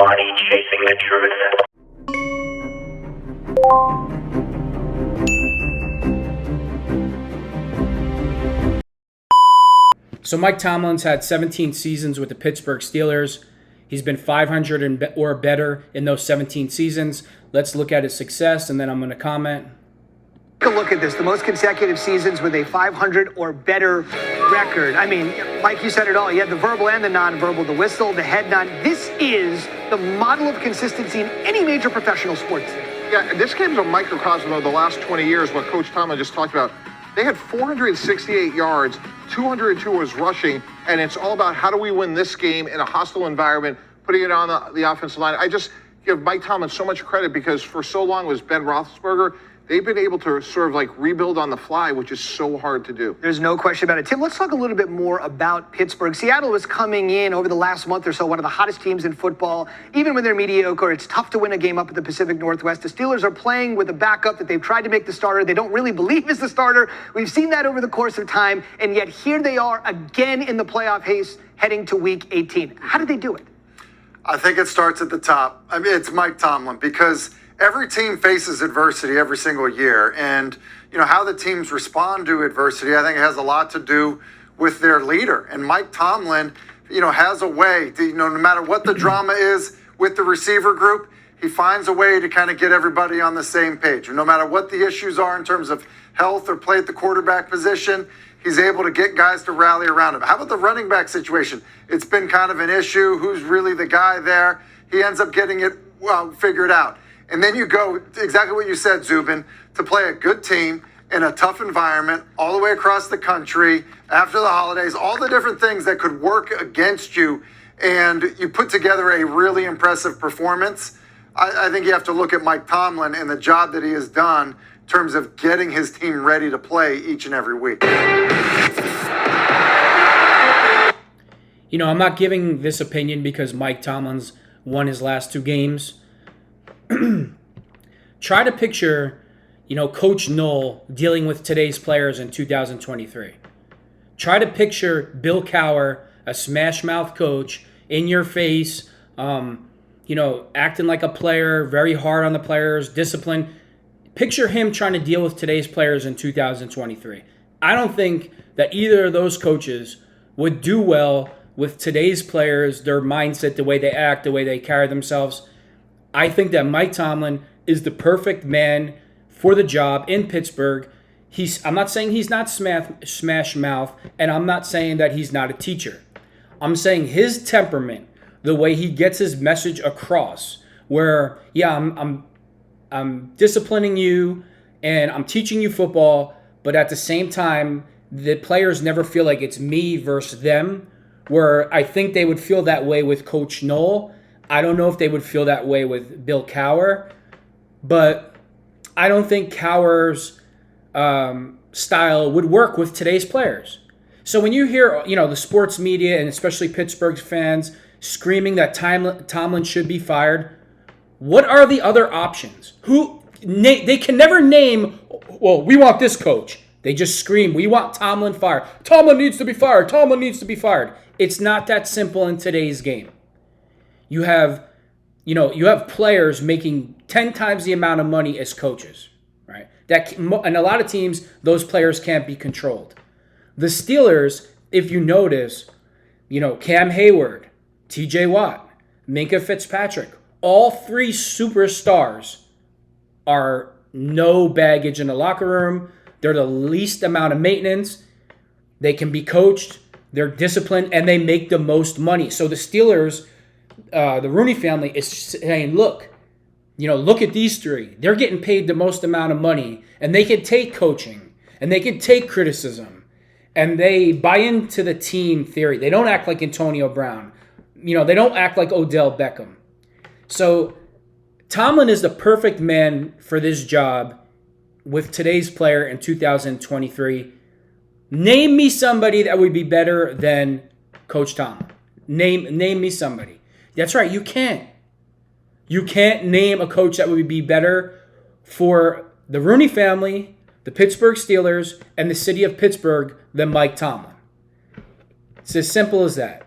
body chasing the truth. So Mike Tomlin's had 17 seasons with the Pittsburgh Steelers. He's been 500 or better in those 17 seasons. Let's look at his success, and then I'm going to comment. Take a look at this. The most consecutive seasons with a 500 or better record. I mean, Mike, you said it all. You had the verbal and the nonverbal, the whistle, the head nod. This is the model of consistency in any major professional sports. Yeah, this game's a microcosm of the last 20 years, what Coach Tomlin just talked about. They had 468 yards, 202 was rushing, and it's all about how do we win this game in a hostile environment, putting it on the offensive line. I just give Mike Tomlin so much credit because for so long was Ben Roethlisberger. They've been able to sort of like rebuild on the fly, which is so hard to do. There's no question about it. Tim, let's talk a little bit more about Pittsburgh. Seattle was coming in over the last month or so, one of the hottest teams in football. Even when they're mediocre, it's tough to win a game up at the Pacific Northwest. The Steelers are playing with a backup that they've tried to make the starter. They don't really believe is the starter. We've seen that over the course of time, and yet here they are again in the playoff haste heading to Week 18. How did they do it? I think it starts at the top. I mean, it's Mike Tomlin because every team faces adversity every single year. And, you know, how the teams respond to adversity, I think it has a lot to do with their leader. And Mike Tomlin, you know, has a way to, you know, no matter what the drama is with the receiver group, he finds a way to kind of get everybody on the same page. And no matter what the issues are in terms of health or play at the quarterback position, he's able to get guys to rally around him. How about the running back situation? It's been kind of an issue. Who's really the guy there? He ends up getting it figured out. And then you go, exactly what you said, Zubin, to play a good team in a tough environment all the way across the country after the holidays, all the different things that could work against you, and you put together a really impressive performance. I think you have to look at Mike Tomlin and the job that he has done in terms of getting his team ready to play each and every week. You know, I'm not giving this opinion because Mike Tomlin's won his last two games. Try to picture, you know, Coach Knoll dealing with today's players in 2023. Try to picture Bill Cowher, a smash-mouth coach, in your face, you know, acting like a player, very hard on the players, disciplined. Picture him trying to deal with today's players in 2023. I don't think that either of those coaches would do well with today's players, their mindset, the way they act, the way they carry themselves. I think that Mike Tomlin is the perfect man for the job in Pittsburgh. I'm not saying he's not smash mouth, and I'm not saying that he's not a teacher. I'm saying his temperament, the way he gets his message across, where, yeah, I'm disciplining you and I'm teaching you football, but at the same time, the players never feel like it's me versus them, where I think they would feel that way with Coach Knoll. I don't know if they would feel that way with Bill Cowher, but I don't think Cowher's style would work with today's players. So when you hear, you know, the sports media and especially Pittsburgh fans screaming that Tomlin should be fired, what are the other options? They can never name, well, we want this coach. They just scream, we want Tomlin fired. Tomlin needs to be fired. Tomlin needs to be fired. It's not that simple in today's game. You have players making 10 times the amount of money as coaches, right? And a lot of teams, those players can't be controlled. The Steelers, if you notice, you know, Cam Hayward, TJ Watt, Minka Fitzpatrick, all three superstars are no baggage in the locker room. They're the least amount of maintenance. They can be coached. They're disciplined, and they make the most money. So the Steelers, the Rooney family is saying, look at these three. They're getting paid the most amount of money, and they can take coaching, and they can take criticism, and they buy into the team theory. They don't act like Antonio Brown. You know, they don't act like Odell Beckham. So Tomlin is the perfect man for this job with today's player in 2023. Name me somebody that would be better than Coach Tomlin. Name me somebody. That's right, you can't. You can't name a coach that would be better for the Rooney family, the Pittsburgh Steelers, and the city of Pittsburgh than Mike Tomlin. It's as simple as that.